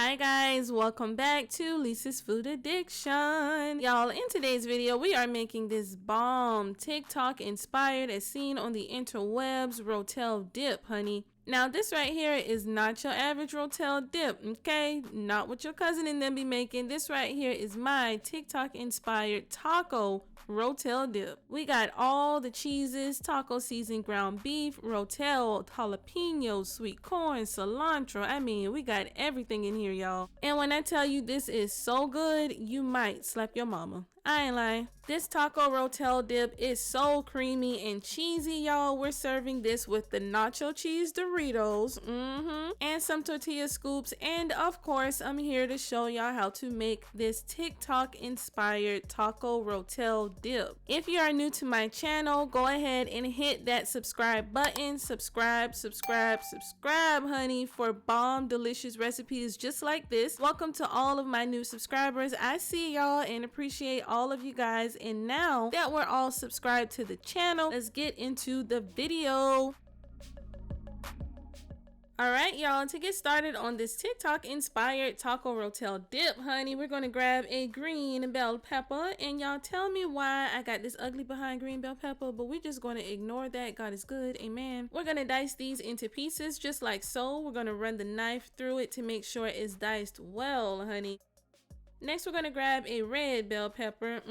Hi guys, welcome back to Lisa's Food Addiction. Y'all, in today's video we are making this bomb TikTok inspired as seen on the interwebs Rotel dip, honey. Now this right here is not your average Rotel dip, okay? Not what your cousin and them be making. This right here is my TikTok inspired taco Rotel dip. We got all the cheeses, taco seasoned ground beef, Rotel, jalapenos, sweet corn, cilantro. I mean, we got everything in here, y'all. And when I tell you this is so good, you might slap your mama. I ain't lying. This taco Rotel dip is so creamy and cheesy, y'all. We're serving this with the nacho cheese Doritos, and some tortilla scoops. And of course, I'm here to show y'all how to make this TikTok inspired taco Rotel dip. If you are new to my channel, go ahead and hit that subscribe button. Subscribe, honey, for bomb delicious recipes just like this. Welcome to all of my new subscribers. I see y'all and appreciate all of you guys. And now that we're all subscribed to the channel, let's get into the video. Alright y'all, to get started on this TikTok inspired taco Rotel dip, honey, we're going to grab a green bell pepper. And y'all tell me why I got this ugly behind green bell pepper, but we're just going to ignore that. God is good, amen. We're going to dice these into pieces just like so. We're going to run the knife through it to make sure it's diced well, honey. Next, we're going to grab a red bell pepper,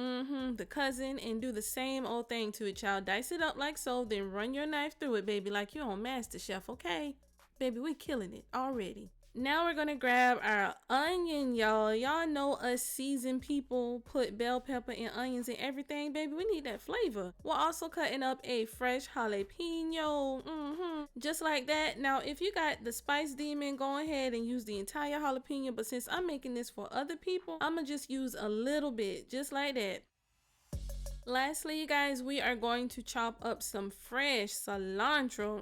the cousin, and do the same old thing to it, y'all. Dice it up like so, then run your knife through it, baby, like you're on MasterChef, okay? Baby, we killing it already. Now we're going to grab our onion, y'all. Y'all know us seasoned people put bell pepper and onions in everything, baby. We need that flavor. We're also cutting up a fresh jalapeno, just like that. Now, if you got the spice demon, go ahead and use the entire jalapeno. But since I'm making this for other people, I'm going to just use a little bit, just like that. Lastly, you guys, we are going to chop up some fresh cilantro.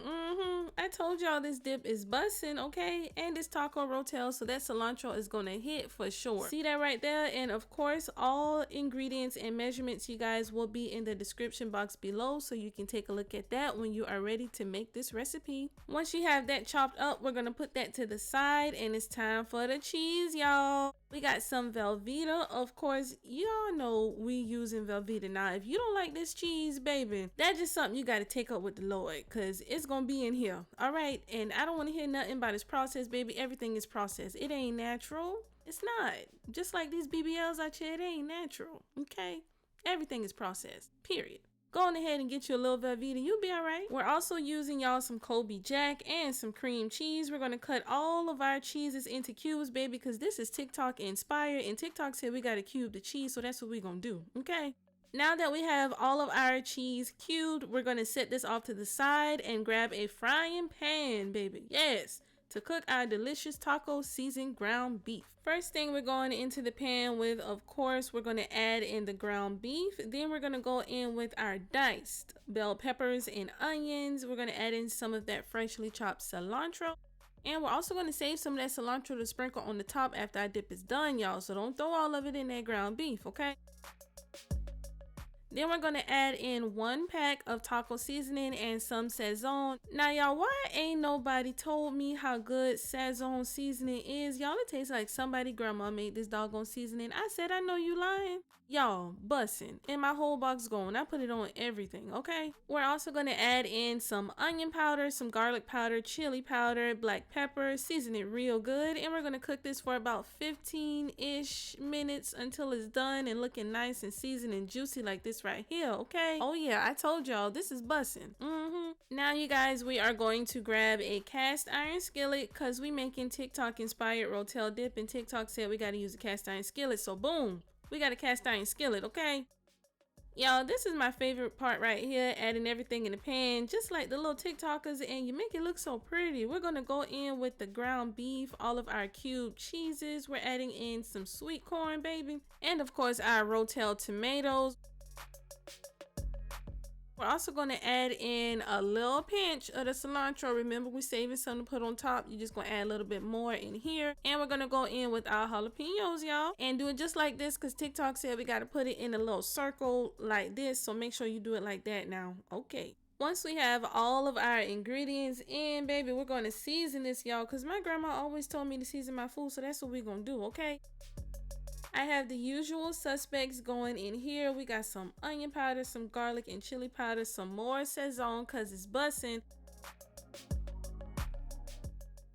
I told y'all this dip is bussin', okay? And it's taco Rotel, so that cilantro is gonna hit for sure. See that right there? And of course, all ingredients and measurements, you guys, will be in the description box below, so you can take a look at that when you are ready to make this recipe. Once you have that chopped up, we're gonna put that to the side, and it's time for the cheese, y'all. We got some Velveeta. Of course, y'all know we using Velveeta. Now, if you don't like this cheese, baby, that's just something you got to take up with the Lord, because it's going to be in here. All right. And I don't want to hear nothing about this process, baby. Everything is processed. It ain't natural. It's not. Just like these BBLs out here, it ain't natural. Okay. Everything is processed. Period. Go on ahead and get you a little Velveeta. You'll be all right. We're also using y'all some Colby Jack and some cream cheese. We're going to cut all of our cheeses into cubes, baby, because this is TikTok inspired. And TikTok said we got to cube the cheese. So that's what we're going to do. Okay. Now that we have all of our cheese cubed, we're going to set this off to the side and grab a frying pan, baby. Yes. To cook our delicious taco seasoned ground beef. First thing we're going into the pan with, of course, we're going to add in the ground beef. Then we're going to go in with our diced bell peppers and onions. We're going to add in some of that freshly chopped cilantro. And we're also going to save some of that cilantro to sprinkle on the top after our dip is done, y'all. So don't throw all of it in that ground beef, okay? Then we're going to add in 1 pack of taco seasoning and some Sazon. Now, y'all, why ain't nobody told me how good Sazon seasoning is? Y'all, it tastes like somebody grandma made this doggone seasoning. I said, I know you lying. Y'all, bussin'. And my whole box going. I put it on everything, okay? We're also going to add in some onion powder, some garlic powder, chili powder, black pepper, season it real good. And we're going to cook this for about 15-ish minutes until it's done and looking nice and seasoned and juicy like this right here, okay? Oh yeah, I told y'all this is bussin'. Now you guys, we are going to grab a cast iron skillet because we making TikTok inspired Rotel dip, and TikTok said we got to use a cast iron skillet, so boom, we got a cast iron skillet, okay? Y'all, this is my favorite part right here, adding everything in the pan just like the little TikTokers, and you make it look so pretty. We're gonna go in with the ground beef, all of our cubed cheeses. We're adding in some sweet corn, baby, and of course our Rotel tomatoes. We're also going to add in a little pinch of the cilantro. Remember, we're saving some to put on top. You're just going to add a little bit more in here. And we're going to go in with our jalapenos, y'all. And do it just like this because TikTok said we got to put it in a little circle like this. So make sure you do it like that now. Okay. Once we have all of our ingredients in, baby, we're going to season this, y'all, because my grandma always told me to season my food, so that's what we're going to do, okay? I have the usual suspects going in here. We got some onion powder, some garlic and chili powder, some more Sazon because it's bussin'.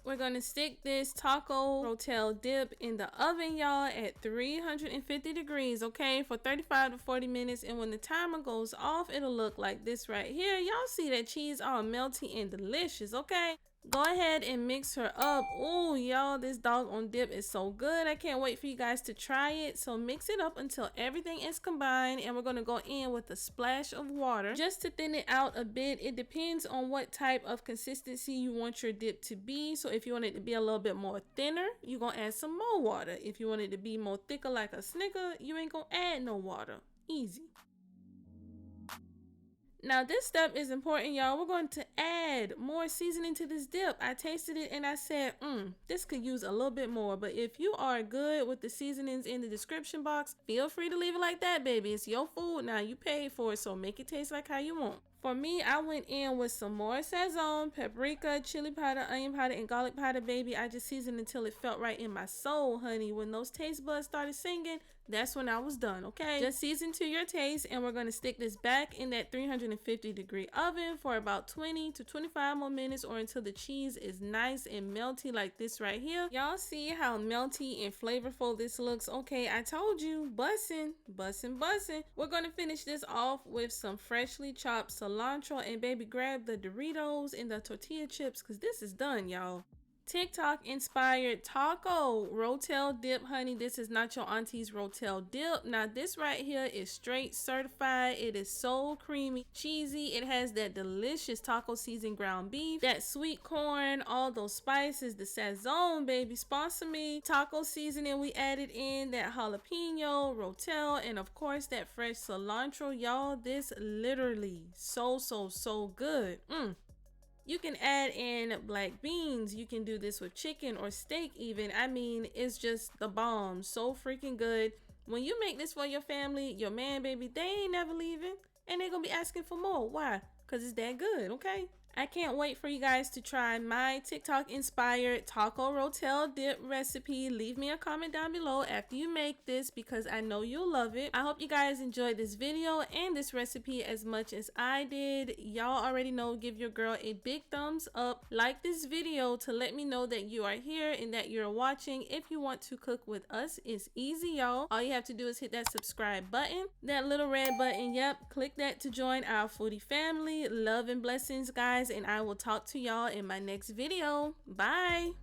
We're going to stick this taco Rotel dip in the oven, y'all, at 350 degrees, okay, for 35 to 40 minutes. And when the timer goes off, it'll look like this right here. Y'all see that cheese all melty and delicious, okay? Go ahead and mix her up. Oh, y'all, this doggone dip is so good. I can't wait for you guys to try it. So mix it up until everything is combined, and we're going to go in with a splash of water just to thin it out a bit. It depends on what type of consistency you want your dip to be. So if you want it to be a little bit more thinner, you're going to add some more water. If you want it to be more thicker like a Snicker, you ain't going to add no water. Easy. Now this step is important, y'all. We're going to add more seasoning to this dip. I tasted it and I said, this could use a little bit more. But if you are good with the seasonings in the description box, feel free to leave it like that, baby. It's your food now. You paid for it, so make it taste like how you want. For me, I went in with some more Sazon, paprika, chili powder, onion powder, and garlic powder, baby. I just seasoned until it felt right in my soul, honey. When those taste buds started singing, that's when I was done, okay? Just season to your taste, and we're going to stick this back in that 350-degree oven for about 20 to 25 more minutes, or until the cheese is nice and melty like this right here. Y'all see how melty and flavorful this looks? Okay, I told you, bussin', bussin', bussin'. We're going to finish this off with some freshly chopped cilantro, and baby, grab the Doritos and the tortilla chips because this is done, y'all. TikTok inspired taco Rotel dip, honey. This is not your auntie's Rotel dip. Now this right here is straight certified. It is so creamy, cheesy. It has that delicious taco seasoned ground beef, that sweet corn, all those spices, the Sazon, baby, sponsor me. Taco seasoning we added in, that jalapeno, Rotel, and of course that fresh cilantro, y'all. This literally so good. You can add in black beans. You can do this with chicken or steak even. I mean, it's just the bomb. So freaking good. When you make this for your family, your man, baby, they ain't never leaving. And they're going to be asking for more. Why? Because it's that good, okay? I can't wait for you guys to try my TikTok inspired taco Rotel dip recipe. Leave me a comment down below after you make this because I know you'll love it. I hope you guys enjoyed this video and this recipe as much as I did. Y'all already know, give your girl a big thumbs up. Like this video to let me know that you are here and that you're watching. If you want to cook with us, it's easy, y'all. All you have to do is hit that subscribe button, that little red button. Yep, click that to join our foodie family. Love and blessings, guys. And I will talk to y'all in my next video. Bye.